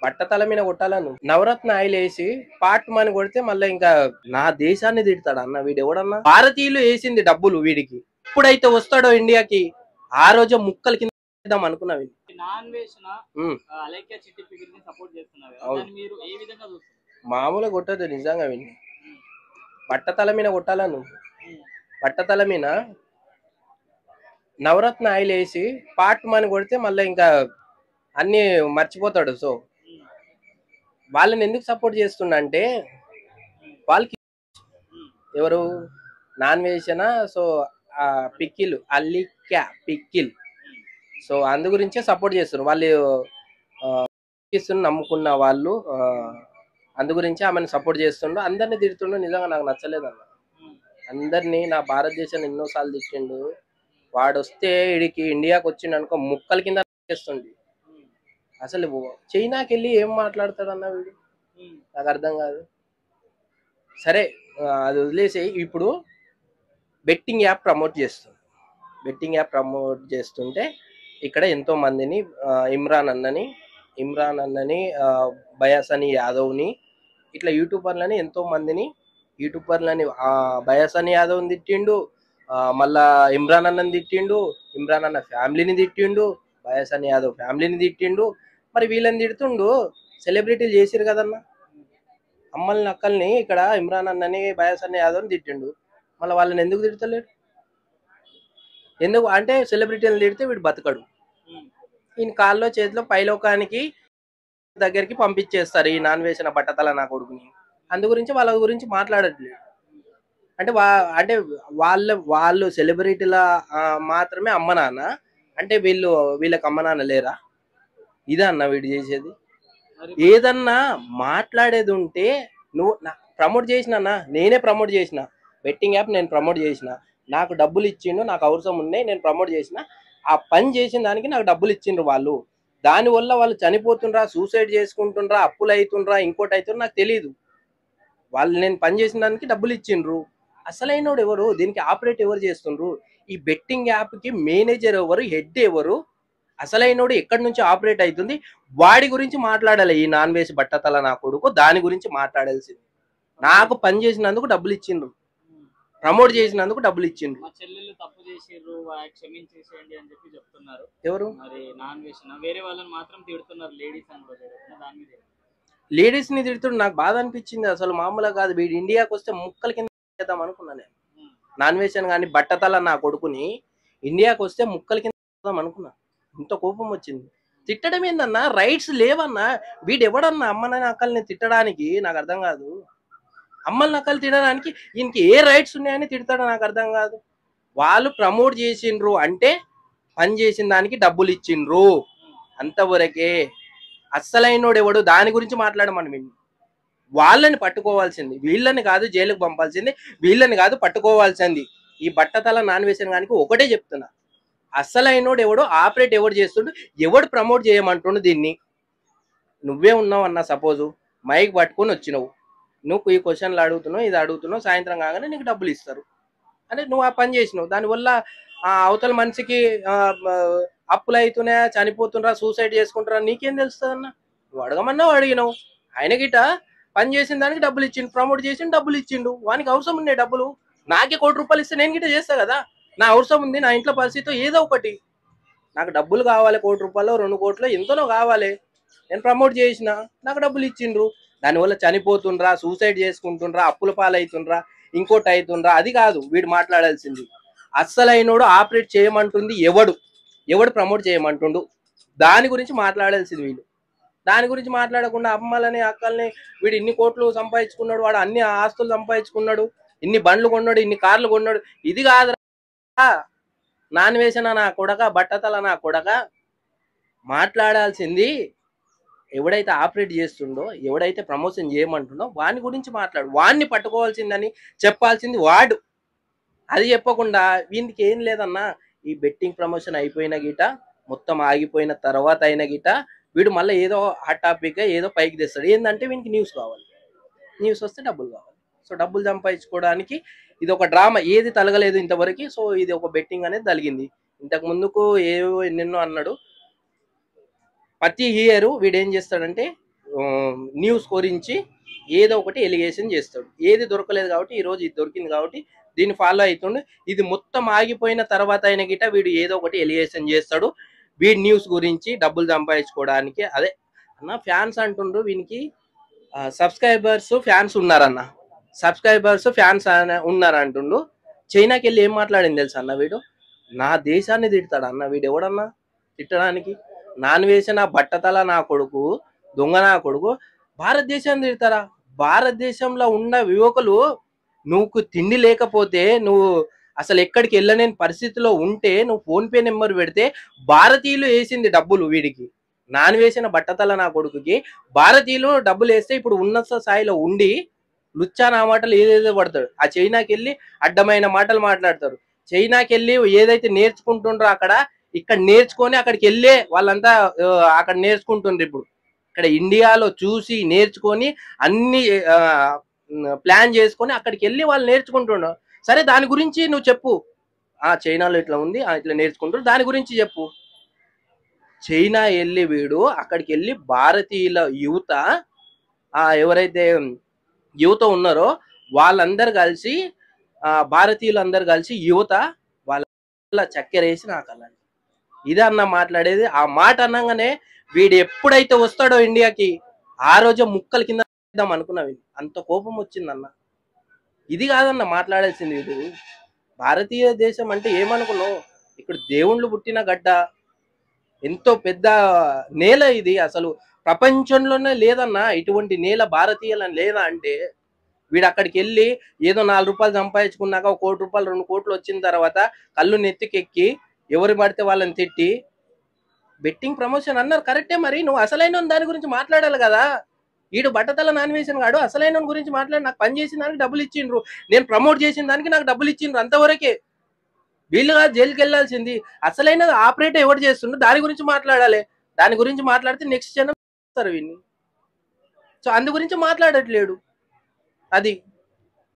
బట్టతల మీద కొట్టాలను నవరత్న ఆయిల్ వేసి పాట్ మని కొడితే మళ్ళీ ఇంకా నా దేశాన్ని తిడతాడు అన్న. వీడు ఎవడన్నా భారతీయులు వేసింది డబ్బులు వీడికి. ఇప్పుడైతే వస్తాడో ఇండియాకి ఆ రోజు ముక్కల కింద వేద్దాం అనుకున్నా వీడిని. మామూలుగా కొట్టదు నిజంగా వీడిని. బట్టతల మీద కొట్టాలను. బట్టతల మీద నవరత్న ఆయిల్ వేసి పాట్ మని కొడితే మళ్ళీ ఇంకా అన్ని మర్చిపోతాడు. సో వాళ్ళని ఎందుకు సపోర్ట్ చేస్తుండంటే వాళ్ళకి ఎవరు నాన్ వేసేనా సో పిక్కిల్ అల్లిక్యా పిక్కిల్ సో అందు గురించే సపోర్ట్ చేస్తున్నారు వాళ్ళు. నమ్ముకున్న వాళ్ళు అందు గురించి ఆమెను సపోర్ట్ చేస్తుండ్రు. అందరినీ తిడుతుండ్రు. నిజంగా నాకు నచ్చలేదు అన్న. అందరినీ నా భారతదేశాన్ని ఎన్నోసార్లు తిట్టిండు. వాడు వస్తే వీడికి ఇండియాకి వచ్చిండు అనుకో ముక్కల కింద చేస్తుండే. అసలు చైనాకి వెళ్ళి ఏం మాట్లాడతాడన్న వీడు నాకు అర్థం కాదు. సరే అది వదిలేసి ఇప్పుడు బెట్టింగ్ యాప్ ప్రమోట్ చేస్తుంది. బెట్టింగ్ యాప్ ప్రమోట్ చేస్తుంటే ఇక్కడ ఎంతో మందిని ఇమ్రాన్ అన్నని బయాసని యాదవ్ని ఇట్లా యూట్యూబర్లని ఎంతో మందిని బయాసని యాదవ్ని తిట్టిండు. మళ్ళా ఇమ్రాన్ అన్నని తిట్టిండు. ఇమ్రాన్ అన్న ఫ్యామిలీని తిట్టిండు. బయాసని యాదవ్ ఫ్యామిలీని తిట్టిండు. మరి వీళ్ళని తిడుతుండు. సెలబ్రిటీలు చేసిరు కదన్నా. అమ్మల్ని అక్కల్ని ఇక్కడ ఇమ్రాన్ అన్నని బయాసని యాదవ్ని తిట్టిండు. మళ్ళీ వాళ్ళని ఎందుకు తిడతలేడు? ఎందుకు అంటే సెలబ్రిటీలను తిడితే వీడు బతకడు. ఈయన కాల్లో చేతిలో పైలోకానికి దగ్గరికి పంపించేస్తారు ఈ నాన్ వేసిన బట్టతల నా కొడుకుని. అందు గురించి వాళ్ళ గురించి మాట్లాడట్లేదు. అంటే వాళ్ళు సెలబ్రిటీల మాత్రమే అమ్మ నాన్న అంటే వీళ్ళకి అమ్మ నాన్న లేరా? ఇదే అన్న వీడు చేసేది. ఏదన్నా మాట్లాడేది ఉంటే నువ్వు ప్రమోట్ చేసినా, నేనే ప్రమోట్ చేసిన బెట్టింగ్ యాప్, నేను ప్రమోట్ చేసిన, నాకు డబ్బులు ఇచ్చిండు, నాకు అవసరం ఉన్నాయి, నేను ప్రమోట్ చేసిన. ఆ పని చేసిన దానికి నాకు డబ్బులు ఇచ్చిండ్రు వాళ్ళు. దానివల్ల వాళ్ళు చనిపోతుండ్రా, సూసైడ్ చేసుకుంటుండ్రా, అప్పులు అవుతుండ్రా, ఇంకోటి అవుతుండ్రా నాకు తెలియదు. వాళ్ళు నేను పని చేసిన దానికి డబ్బులు ఇచ్చిండ్రు. అసలైనోడు ఎవరు? దీనికి ఆపరేట్ ఎవరు చేస్తుండ్రు? ఈ బెట్టింగ్ యాప్కి మేనేజర్ ఎవరు? హెడ్ ఎవరు? అసలైనోడు ఎక్కడి నుంచి ఆపరేట్ అవుతుంది? వాడి గురించి మాట్లాడాలి ఈ నాన్ వేసి బట్టతల నా కొడుకు. దాని గురించి మాట్లాడాల్సింది. నాకు పని చేసినందుకు డబ్బులు ఇచ్చిండ్రు, ప్రమోట్ చేసినందుకు డబ్బులు ఇచ్చిండ్రు. ఎవరు? లేడీస్ ని తిడుతుండ్రు. నాకు బాధ అనిపించింది. అసలు మామూలుగా కాదు. వీడు ఇండియాకి వస్తే ముక్కల కింద చేద్దాం అనుకున్నా నేను. నాన్ వేషన్ కానీ బట్టతల నా కొడుకుని ఇండియాకి వస్తే ముక్కల కింద చేద్దాం అనుకున్నా. ఇంత కోపం వచ్చింది. తిట్టడం ఏందన్నా? రైట్స్ లేవన్నా. వీడు ఎవడన్నా అమ్మని అక్కల్ని తిట్టడానికి? నాకు అర్థం కాదు. అమ్మల్ని అక్కలు తినడానికి ఈయనకి ఏ రైట్స్ ఉన్నాయని తిడతాడో నాకు అర్థం కాదు. వాళ్ళు ప్రమోట్ చేసిండ్రు అంటే పని చేసిన దానికి డబ్బులు ఇచ్చిండ్రు అంతవరకే. అస్సలైనోడు ఎవడు? దాని గురించి మాట్లాడమని మేము. వాళ్ళని పట్టుకోవాల్సింది, వీళ్ళని కాదు జైలుకు పంపాల్సింది, వీళ్ళని కాదు పట్టుకోవాల్సింది. ఈ బట్టతల నాన్ వేసిన కానీ ఒకటే చెప్తున్నా, అస్సలైనోడు ఎవడు? ఆపరేట్ ఎవడు చేస్తుండు? ఎవడు ప్రమోట్ చేయమంటుండు దీన్ని? నువ్వే ఉన్నావు అన్న, సపోజు మైక్ పట్టుకొని వచ్చినావు, నువ్వు ఈ క్వశ్చన్లు అడుగుతున్నావు, ఇది అడుగుతున్నావు, సాయంత్రం కాగానే నీకు డబ్బులు ఇస్తారు అంటే నువ్వు ఆ పని చేసినావు. దానివల్ల అవతల మనిషికి అప్పులు అవుతున్నాయా, చనిపోతుండ్రా, సూసైడ్ చేసుకుంటారా నీకేం తెలుస్తుంది అన్న? నువ్వు అడగమన్నావు, అడిగినావు. ఆయన గిట పని చేసిన దానికి డబ్బులు ఇచ్చిండు, ప్రమోట్ చేసి డబ్బులు ఇచ్చిండు. వానికి అవసరం ఉన్నాయి డబ్బులు. నాకే ₹1 ఇస్తే నేను గిట చేస్తా కదా. నా అవసరం ఉంది, నా ఇంట్లో పరిస్థితి ఏదో ఒకటి, నాకు డబ్బులు కావాలి. ₹1, 2 కోట్లు ఎంతనో కావాలి. నేను ప్రమోట్ చేసిన, నాకు డబ్బులు ఇచ్చిండ్రు. దానివల్ల చనిపోతుండ్రా, సూసైడ్ చేసుకుంటుండ్రా, అప్పుల పాలవుతుండ్రా, ఇంకోటి అవుతుండ్రా, అది కాదు వీడు మాట్లాడాల్సింది. అస్సలైనోడు ఆపరేట్ చేయమంటుంది ఎవడు ప్రమోట్ చేయమంటుండు దాని గురించి మాట్లాడాల్సింది వీళ్ళు. దాని గురించి మాట్లాడకుండా అమ్మలని అక్కల్ని వీడు ఇన్ని కోట్లు సంపాదించుకున్నాడు, వాడు అన్ని ఆస్తులు సంపాదించుకున్నాడు, ఇన్ని బండ్లు కొన్నాడు, ఇన్ని కార్లు కొన్నాడు, ఇది కాదురా నాన్ వేసిన నా కొడక, బట్టతల నా కొడక. మాట్లాడాల్సింది ఎవడైతే ఆపరేట్ చేస్తుండో, ఎవడైతే ప్రమోషన్ చేయమంటుండో వాని గురించి మాట్లాడు. వాడిని పట్టుకోవాల్సిందని చెప్పాల్సింది వాడు. అది చెప్పకుండా వీనికి ఏం లేదన్నా. ఈ బెట్టింగ్ ప్రమోషన్ అయిపోయిన గిట, మొత్తం ఆగిపోయిన తర్వాత అయిన గిట వీడు మళ్ళీ ఏదో హాట్ టాపిక్గా ఏదో పైకి తెస్తాడు. ఏంటంటే వీనికి న్యూస్ కావాలి, న్యూస్ వస్తే డబ్బులు కావాలి. సో డబ్బులు సంపాదించుకోవడానికి ఇది ఒక డ్రామా. ఏది తలగలేదు ఇంతవరకు. సో ఇది ఒక బెట్టింగ్ అనేది తలిగింది. ఇంతకు ముందుకు ఏవో ఎన్నెన్నో అన్నాడు. ప్రతి ఇయర్ వీడు ఏం చేస్తాడంటే న్యూస్ గురించి ఏదో ఒకటి ఎలిగేషన్ చేస్తాడు. ఏది దొరకలేదు కాబట్టి ఈరోజు ఇది దొరికింది కాబట్టి దీన్ని ఫాలో అవుతుండు. ఇది మొత్తం ఆగిపోయిన తర్వాత అయిన గిట వీడు ఏదో ఒకటి ఎలిగేషన్ చేస్తాడు. వీడి న్యూస్ గురించి డబ్బులు సంపాదించుకోవడానికి. అదే అన్న ఫ్యాన్స్ అంటుండ్రు వీనికి సబ్స్క్రైబర్స్ ఫ్యాన్స్ ఉన్నారన్న, సబ్స్క్రైబర్స్ ఫ్యాన్స్ ఉన్నారు అంటుండు. చైనాకి వెళ్ళి ఏం మాట్లాడింది తెలుసా అన్న వీడు? నా దేశాన్ని తిడతాడు అన్న వీడు. ఎవడన్నా తిట్టడానికి? నాన్ వేసిన బట్టతల నా కొడుకు, దొంగ నా కొడుకు భారతదేశాన్ని తిడతారా? భారతదేశంలో ఉన్న యువకులు నువ్వు తిండి లేకపోతే, నువ్వు అసలు ఎక్కడికి వెళ్ళలేని పరిస్థితిలో ఉంటే నువ్వు ఫోన్ పే నెంబర్ పెడితే భారతీయులు వేసింది డబ్బులు వీడికి. నాన్ వేసిన బట్టతల నా కొడుకుకి భారతీయులు డబ్బులు వేస్తే ఇప్పుడు ఉన్నత స్థాయిలో ఉండి లుచ్చా నా మాటలు ఏదేదో పడతాడు. ఆ చైనాకి వెళ్ళి అడ్డమైన మాటలు మాట్లాడతారు. చైనాకి వెళ్ళి ఏదైతే నేర్చుకుంటుండ్రో అక్కడ ఇక్కడ నేర్చుకొని అక్కడికి వెళ్ళే వాళ్ళంతా అక్కడ నేర్చుకుంటుండ్రు. ఇప్పుడు ఇక్కడ ఇండియాలో చూసి నేర్చుకొని అన్ని ప్లాన్ చేసుకొని అక్కడికి వెళ్ళి వాళ్ళు నేర్చుకుంటున్నారు. సరే దాని గురించి నువ్వు చెప్పు. చైనాలో ఇట్లా ఉంది, ఇట్లా నేర్చుకుంటారు, దాని గురించి చెప్పు. చైనా వెళ్ళి వీడు అక్కడికి వెళ్ళి భారతీయుల యువత ఎవరైతే యువత ఉన్నారో వాళ్ళందరూ కలిసి భారతీయులు అందరు కలిసి యువత వాళ్ళ చక్కెర వేసి నాకు అలా ఇదే అన్న మాట్లాడేది. ఆ మాట అనగానే వీడు ఎప్పుడైతే వస్తాడో ఇండియాకి ఆ రోజు ముక్కల కింద అనుకున్నావి. అంత కోపం వచ్చిందన్న. ఇది కాదన్న మాట్లాడాల్సింది. ఇది భారతీయ దేశం అంటే ఏమనుకున్నావు? ఇక్కడ దేవుళ్ళు పుట్టిన గడ్డ, ఎంతో పెద్ద నేల ఇది. అసలు ప్రపంచంలోనే లేదన్నా ఇటువంటి నేల భారతీయులని లేదా అంటే వీడు అక్కడికి వెళ్ళి ఏదో 4 రూపాయలు సంపాదించుకున్నాక 1 కోటి రూపాయలు 2 కోట్లు వచ్చిన తర్వాత కళ్ళు నెత్తికెక్కి ఎవరు పడితే వాళ్ళని తిట్టి బెట్టింగ్ ప్రమోషన్ అన్నారు. కరెక్టే, మరి నువ్వు అసలైన దాని గురించి మాట్లాడాలి కదా. వీడు బట్టతల నాన్ వేసిన కాడు అసలైన గురించి మాట్లాడి నాకు పని చేసిన దానికి డబ్బులు ఇచ్చిండ్రు, నేను ప్రమోట్ చేసిన దానికి నాకు డబ్బులు ఇచ్చిండ్రు, అంతవరకే. వీళ్ళు కాదు జైలుకి వెళ్ళాల్సింది. అసలైన ఆపరేటర్ ఎవరు చేస్తుండ్రు దాని గురించి మాట్లాడాలి. దాని గురించి మాట్లాడితే నెక్స్ట్ జనం వీడిని. సో అందు గురించి మాట్లాడట్లేడు. అది